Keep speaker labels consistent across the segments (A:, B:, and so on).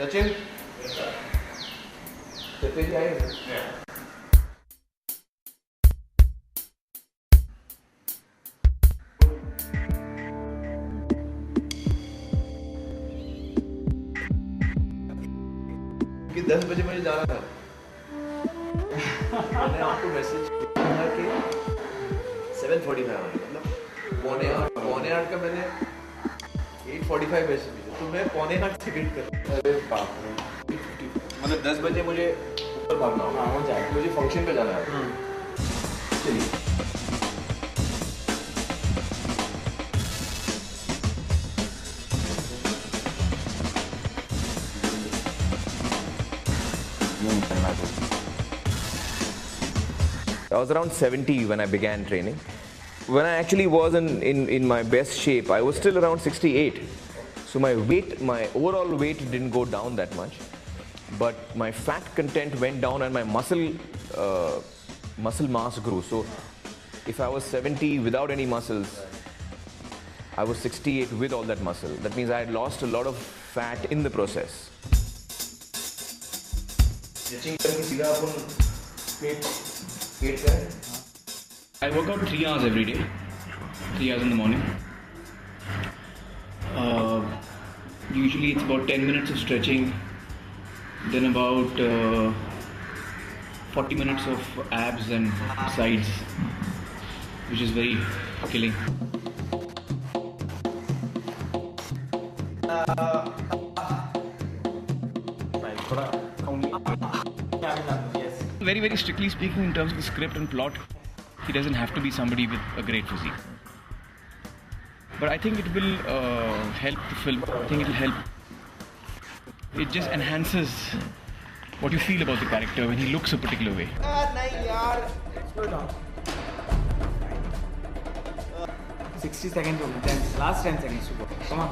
A: सचिन सचिन जी आए कि 10 बजे मुझे जाना था मैंने आपको मैसेज किया कि 7:45 मतलब पौने आठ का मैंने 8:45 मैसेज भेजा तो मैं पौने 8 से वेट कर रहा हूँ। अरे बाप रे मतलब 10 बजे मुझे ऊपर भागना होगा। हाँ जाए मुझे फंक्शन पे जाना है। चलिए
B: I was around 70 when I began training. When I actually was in my best shape, I was still around 68. So my overall weight didn't go down that much. But my fat content went down and my muscle mass grew. So if I was 70 without any muscles, I was 68 with all that muscle. That means I had lost a lot of fat in the process.
C: I work out 3 hours every day, 3 hours in the morning. Usually it's about 10 minutes of stretching, then about 40 minutes of abs and sides, which is very killing. Very, very strictly speaking, in terms of the script and plot, he doesn't have to be somebody with a great physique. But I think it will help the film. I think it will help. It just enhances what you feel about the character when he looks a particular way.
D: Slow down. 60 seconds only. Last 10 seconds to go. Come on.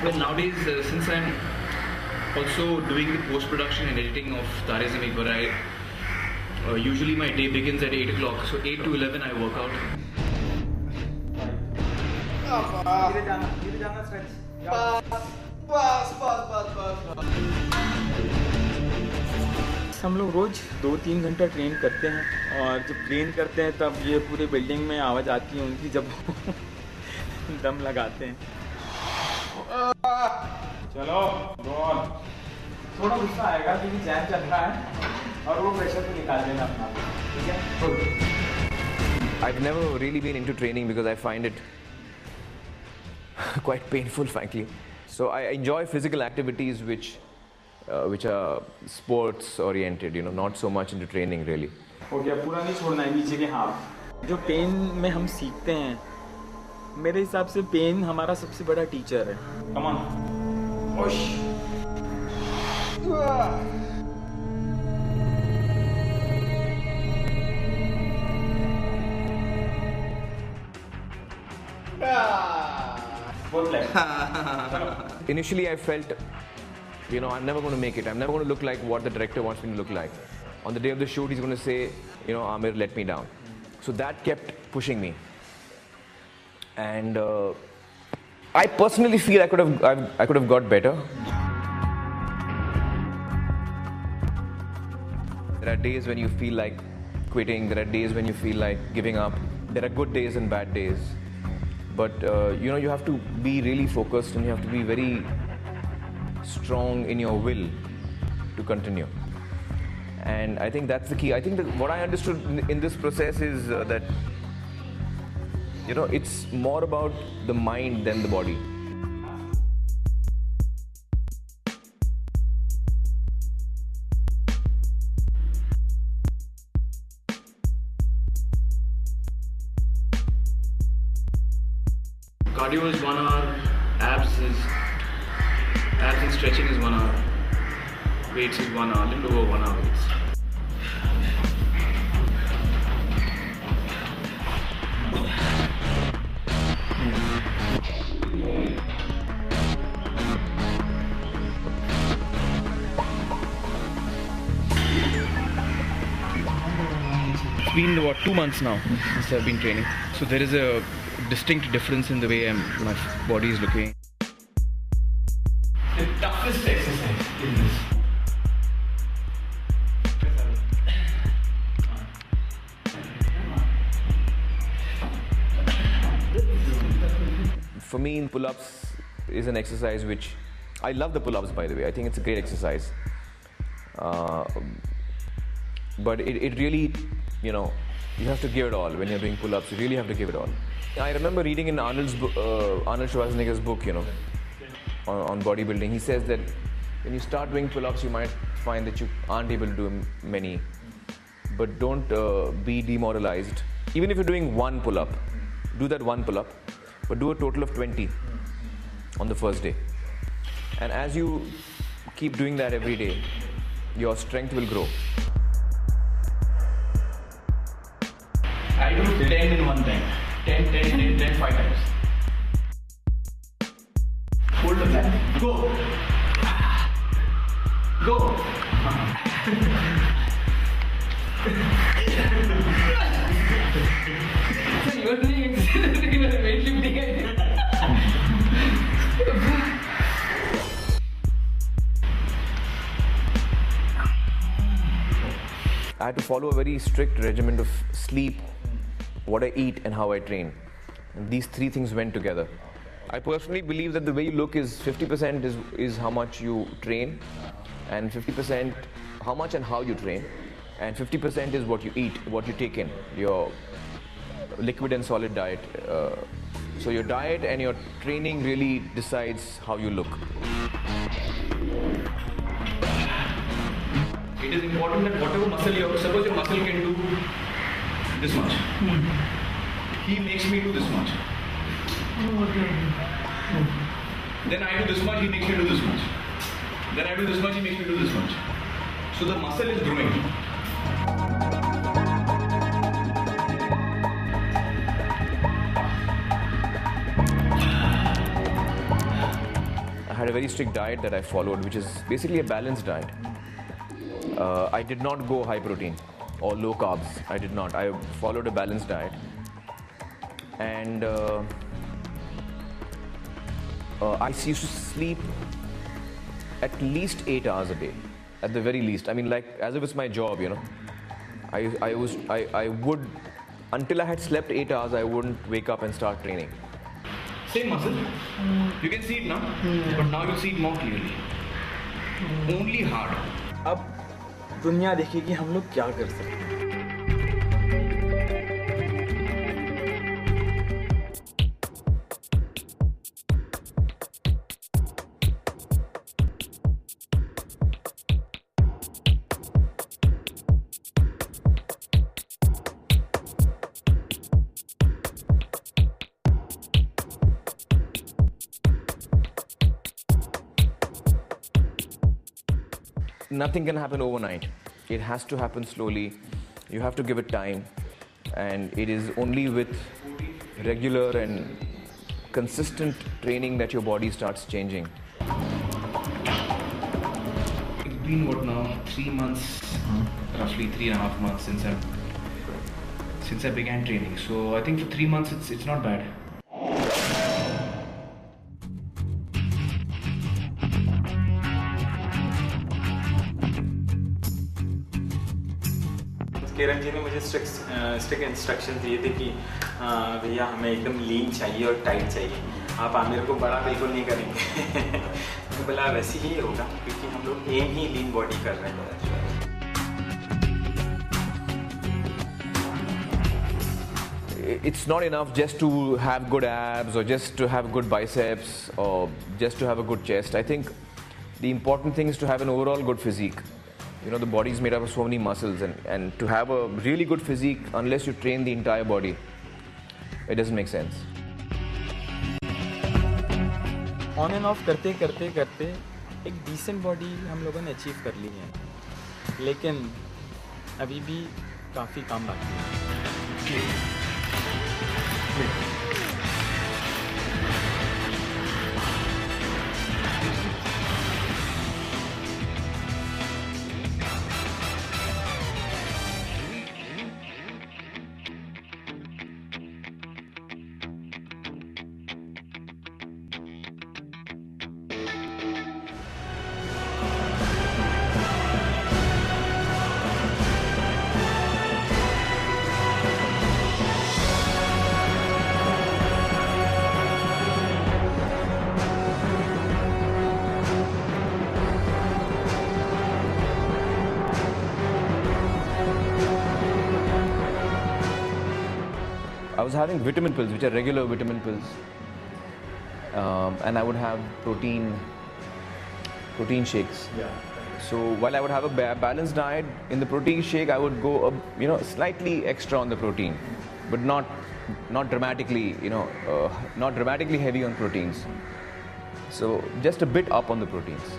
C: Well, nowadays, since I'm also doing the post-production and editing of Tare Zameen Par, usually my day begins at 8 o'clock. So 8 to 11 I work out.
D: हम लोग रोज 2-3 घंटा train करते हैं और जब train करते हैं तब ये पूरी बिल्डिंग में आवाज़ आती है उनकी जब दम लगाते हैं। चलो थोड़ा गुस्सा आएगा क्योंकि जैम चल रहा है और वो प्रेशर को निकाल देना अपना, ठीक है?
B: I've never really been into training because I find it quite painful, frankly. So I enjoy physical activities which are sports oriented, you know, not so much into training really.
D: हो गया, पूरा नहीं छोड़ना है नीचे के हाथ। जो पेन में हम सीखते हैं, मेरे हिसाब से पेन हमारा सबसे बड़ा टीचर है। कम ऑन, ओश।
B: Initially I felt, you know, I'm never going to make it. I'm never going to look like what the director wants me to look like. On the day of the shoot, he's going to say, you know, Aamir, let me down. So that kept pushing me. And I personally feel I could have got better. There are days when you feel like quitting. There are days when you feel like giving up. There are good days and bad days. But you know, you have to be really focused and you have to be very strong in your will to continue. And I think that's the key. I think that what I understood in this process is that, you know, it's more about the mind than the body.
C: Cardio is 1 hour, abs and stretching is 1 hour, weights is 1 hour, a little over 1 hour weights. It's been what, 2 months now since I've been training, so there is a distinct difference in the way my body is looking.
B: for me, pull-ups is an exercise which I love the pull-ups, by the way. I think it's a great exercise. But it really, you know, you have to give it all when you're doing pull-ups. You really have to give it all. I remember reading in Arnold Schwarzenegger's book, you know, on bodybuilding. He says that when you start doing pull-ups, you might find that you aren't able to do many. But don't be demoralized. Even if you're doing one pull-up, do that one pull-up, but do a total of 20 on the first day. And as you keep doing that every day, your strength will grow.
C: I do 10 in one time. 10, 5 times. Hold the flat. Go. Go. So you are doing exercise, you are weightlifting.
B: I had to follow a very strict regimen of sleep, what I eat and how I train. And these three things went together. I personally believe that the way you look is 50% is how much you train, and 50% how much and how you train, and 50% is what you eat, what you take in, your liquid and solid diet. So your diet and your training really decides how you look.
C: It is important that whatever muscle you have, suppose your muscle can do this much. He makes me do this much. Then I do this much, he makes me do this much. Then I do this much, he makes me do this much. So the muscle is growing.
B: I had a very strict diet that I followed, which is basically a balanced diet. I did not go high protein or low carbs. I did not. I followed a balanced diet. And I used to sleep at least 8 hours a day, at the very least. I mean, like, as if it's my job, you know. I would, until I had slept 8 hours, I wouldn't wake up and start training.
C: Same muscle. You can see it now, but now you see it more clearly. Only hard.
D: अब दुनिया देखेगी हम लोग क्या कर सकते हैं.
B: Nothing can happen overnight. It has to happen slowly. You have to give it time. And it is only with regular and consistent training that your body starts changing.
C: It's been what now? 3 months, roughly 3.5 months since I began training. So I think for 3 months it's not bad.
D: Kiran ji ने मुझे strict instruction दिए थे कि भैया हमें एकदम लीन चाहिए और टाइट चाहिए. आप आमिर को बड़ा बिल्कुल नहीं करेंगे. मैंने बोला वैसे ही होगा क्योंकि हम लोग एम ही लीन बॉडी कर रहे हैं.
B: It's not enough just to have good abs or just to have good biceps or just to have a good chest. I think the important thing is to have an overall good physique. You know, the body is made up of so many muscles, and to have a really good physique, unless you train the entire body, it doesn't make sense.
D: On end of करते करते करते एक decent body हम लोगों ने achieve कर ली है, लेकिन अभी भी काफ़ी काम बाकी है.
B: was having vitamin pills, which are regular vitamin pills, and I would have protein shakes.
A: Yeah.
B: So while I would have a balanced diet, in the protein shake I would go, slightly extra on the protein, but not dramatically, not dramatically heavy on proteins. So just a bit up on the proteins.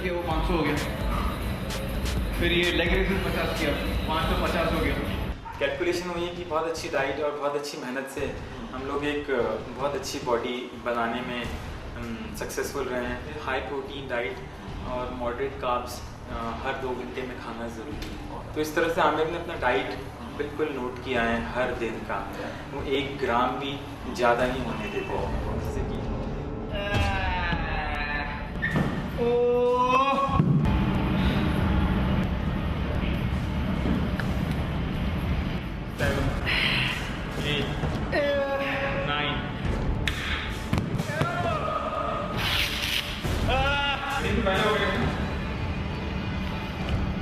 C: वो 500 हो गया, फिर ये leg races 50 किया, 550 हो गया।
D: Calculation हुई कि बहुत अच्छी डाइट और बहुत अच्छी मेहनत से हम लोग एक बहुत अच्छी बॉडी बनाने में सक्सेसफुल रहे हैं। हाई प्रोटीन डाइट और मॉडरेट कार्ब्स हर 2 घंटे में खाना ज़रूरी है। तो इस तरह से आमिर ने अपना डाइट बिल्कुल नोट किया है हर दिन का, वो 1 ग्राम भी ज़्यादा नहीं होने देते हैं। जैसे कि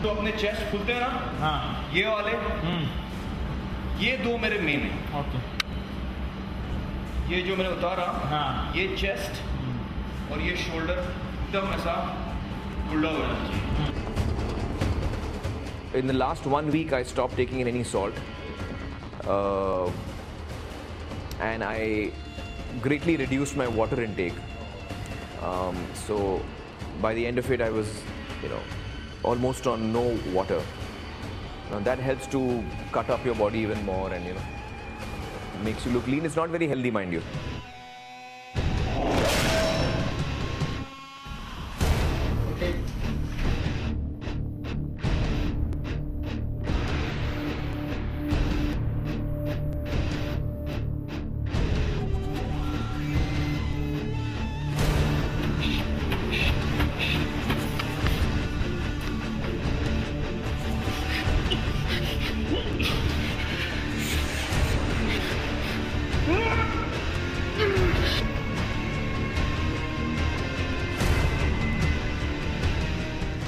C: तो अपने चेस्ट खुलते हैं ना,
D: हाँ,
C: ये वाले, ये 2 मेरे मेन हैं।
D: ओके,
C: ये जो मैंने उतारा,
D: हाँ,
C: ये चेस्ट और ये शोल्डर एकदम ऐसा खुला हो जाना चाहिए।
B: In the last 1 week, I stopped taking in any salt, and I greatly reduced my water intake. So by the end of it, I was, almost on no water. Now that helps to cut up your body even more, and makes you look lean. It's not very healthy, mind you.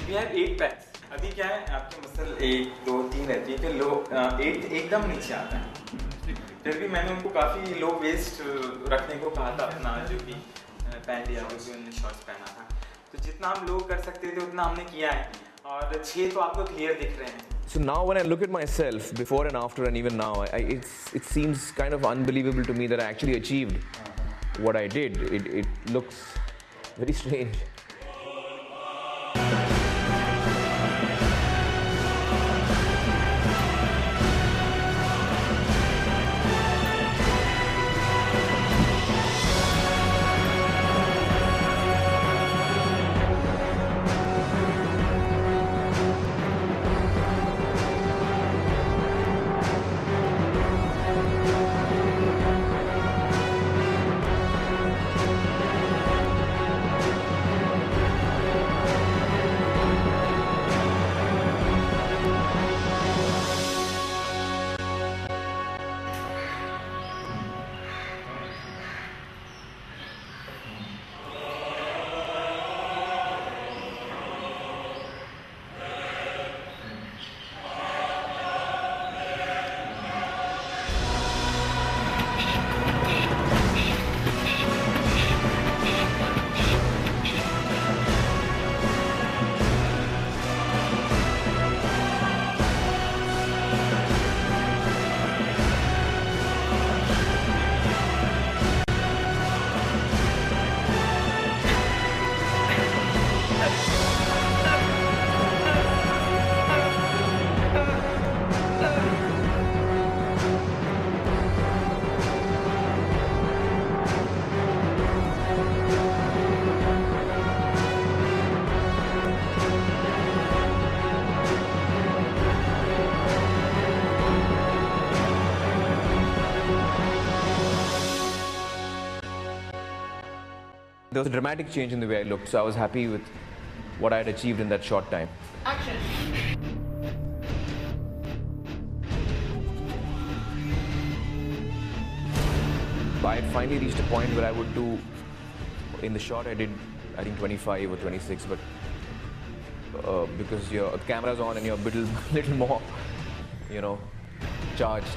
D: We have 8 packs. अभी क्या है, आपके muscle 1, 2, 3 रहती है, फिर लो 8 एकदम नीचे आता है। फिर भी मैंने उनको काफ़ी लो वेस्ट रखने को कहा था अपना, जो कि पैंट या जो भी उन्होंने शॉर्ट्स पहना था। तो जितना हम लो कर सकते थे उतना हमने किया है, और 6 तो आपको क्लियर दिख रहे हैं।
B: So now when I look at myself before and after, and even now, it seems kind of unbelievable to me that I actually achieved what I did. It looks very strange. there was a dramatic change in the way I looked. So I was happy with what I had achieved in that short time.
E: Action.
B: I had finally reached a point where I would do, in the shot I did, I think 25 or 26, but because your camera's on and you're a little more, charged.